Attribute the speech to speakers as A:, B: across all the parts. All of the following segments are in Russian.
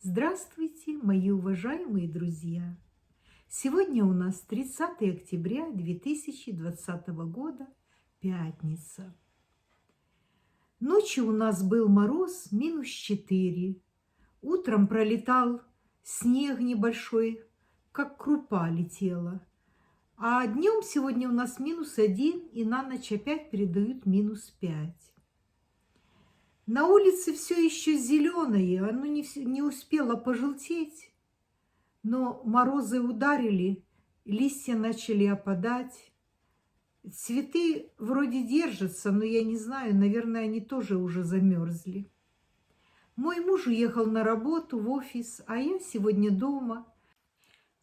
A: Здравствуйте, мои уважаемые друзья! Сегодня у нас 30 октября 2020 года, пятница. Ночью у нас был мороз -4. Утром пролетал снег небольшой, как крупа летела. А днем сегодня у нас -1, и на ночь опять передают -5. На улице все еще зеленое, оно не успело пожелтеть, но морозы ударили, листья начали опадать. Цветы вроде держатся, но я не знаю, наверное, они тоже уже замерзли. Мой муж уехал на работу в офис, а я сегодня дома.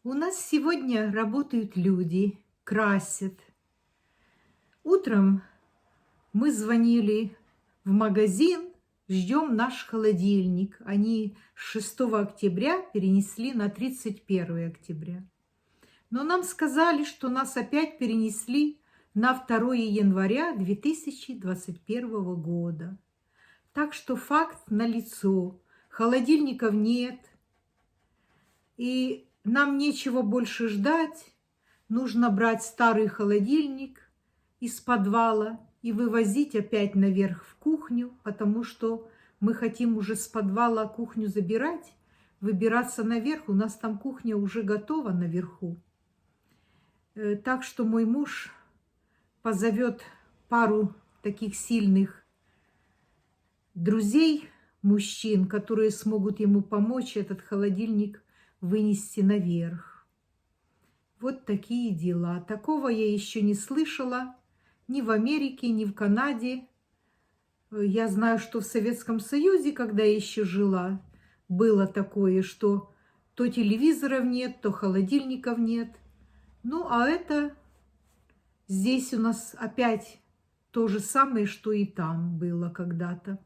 A: У нас сегодня работают люди, красят. Утром мы звонили в магазин, ждем наш холодильник. Они с 6 октября перенесли на 31 октября. Но нам сказали, что нас опять перенесли на 2 января 2021 года. Так что факт налицо. Холодильников нет. И нам нечего больше ждать. Нужно брать старый холодильник из подвала и вывозить опять наверх в кухню, потому что мы хотим уже с подвала кухню забирать, выбираться наверх. У нас там кухня уже готова наверху. Так что мой муж позовет пару таких сильных друзей, мужчин, которые смогут ему помочь этот холодильник вынести наверх. Вот такие дела. Такого я еще не слышала. Ни в Америке, ни в Канаде. Я знаю, что в Советском Союзе, когда я еще жила, было такое, что то телевизоров нет, то холодильников нет. Ну, а это здесь у нас опять то же самое, что и там было когда-то.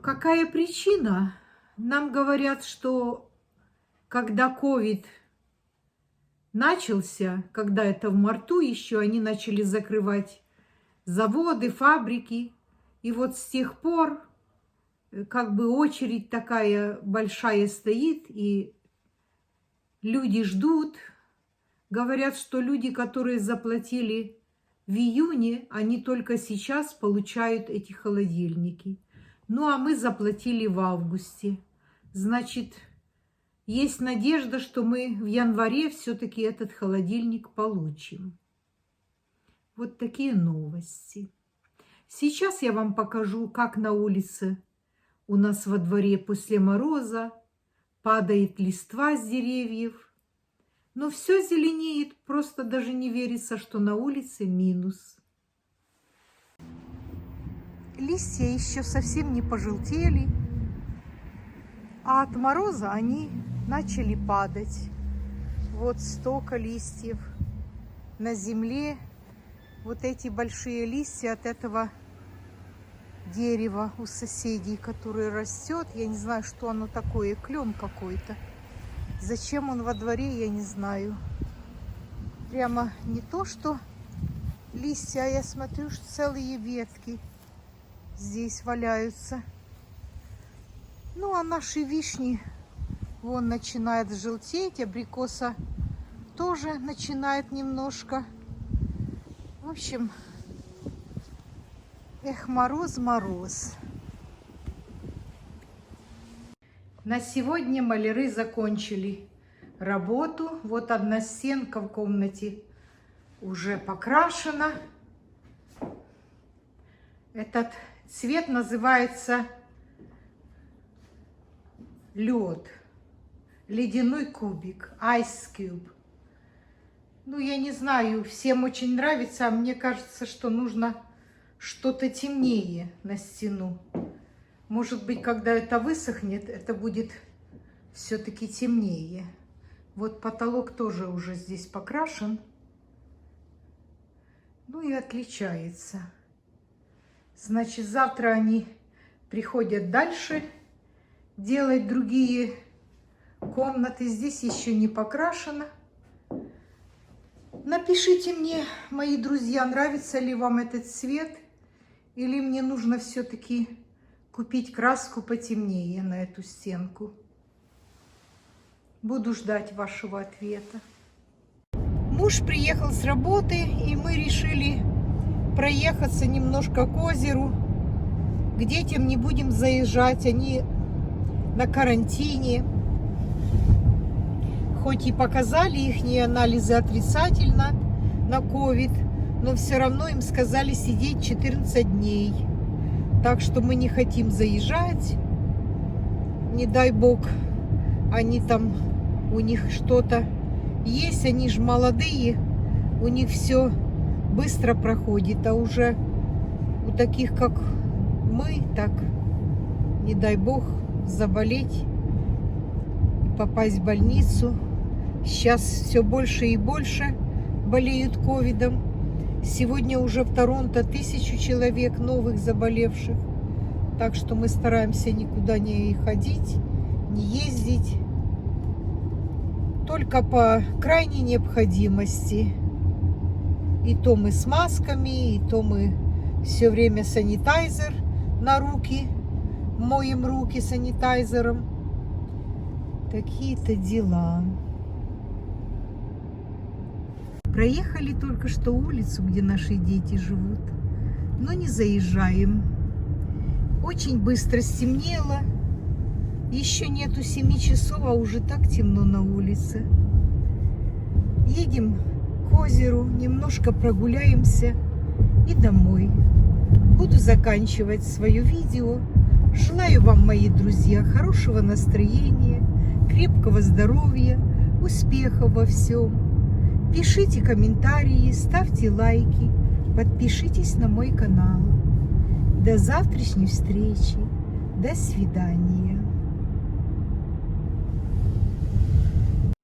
A: Какая причина? Нам говорят, что когда ковид начался, когда это в марту еще, они начали закрывать заводы, фабрики. И вот с тех пор как бы очередь такая большая стоит, и люди ждут. Говорят, что люди, которые заплатили в июне, они только сейчас получают эти холодильники. Ну, а мы заплатили в августе. Значит, есть надежда, что мы в январе все-таки этот холодильник получим. Вот такие новости. Сейчас я вам покажу, как на улице у нас во дворе после мороза падает листва с деревьев. Но все зеленеет, просто даже не верится, что на улице минус. Листья еще совсем не пожелтели, а от мороза они начали падать. Вот столько листьев на земле. Вот эти большие листья от этого дерева у соседей, которое растет. Я не знаю, что оно такое, клен какой-то. Зачем он во дворе, я не знаю. Прямо не то, что листья, а я смотрю, что целые ветки здесь валяются. Ну, а наши вишни, вон, начинает желтеть, абрикоса тоже начинает немножко. В общем, эх, мороз, мороз. На сегодня маляры закончили работу. Вот одна стенка в комнате уже покрашена. Этот цвет называется лед, ледяной кубик, Ice Cube. Ну, я не знаю, всем очень нравится, а мне кажется, что нужно что-то темнее на стену. Может быть, когда это высохнет, это будет все-таки темнее. Вот потолок тоже уже здесь покрашен. Ну и отличается. Значит, завтра они приходят дальше делать другие комнаты. Здесь еще не покрашено. Напишите мне, мои друзья, нравится ли вам этот цвет, или мне нужно все-таки купить краску потемнее на эту стенку. Буду ждать вашего ответа. Муж приехал с работы, и мы решили проехаться немножко к озеру. К детям не будем заезжать, они на карантине. Хоть и показали их анализы отрицательно на ковид, но все равно им сказали сидеть 14 дней. Так что мы не хотим заезжать. Не дай бог, они там, у них что-то есть, они же молодые, у них все быстро проходит, а уже у таких, как мы, так, не дай бог, заболеть и попасть в больницу. Сейчас все больше и больше болеют ковидом. Сегодня уже в Торонто 1000 человек новых заболевших. Так что мы стараемся никуда не ходить, не ездить. Только по крайней необходимости. И то мы с масками, и то мы все время санитайзер на руки. Моем руки санитайзером. Такие-то дела. Проехали только что улицу, где наши дети живут, но не заезжаем. Очень быстро стемнело. Еще нету 7 часов, а уже так темно на улице. Едем к озеру, немножко прогуляемся и домой. Буду заканчивать свое видео. Желаю вам, мои друзья, хорошего настроения, крепкого здоровья, успехов во всем. Пишите комментарии, ставьте лайки, подпишитесь на мой канал. До завтрашней встречи. До свидания.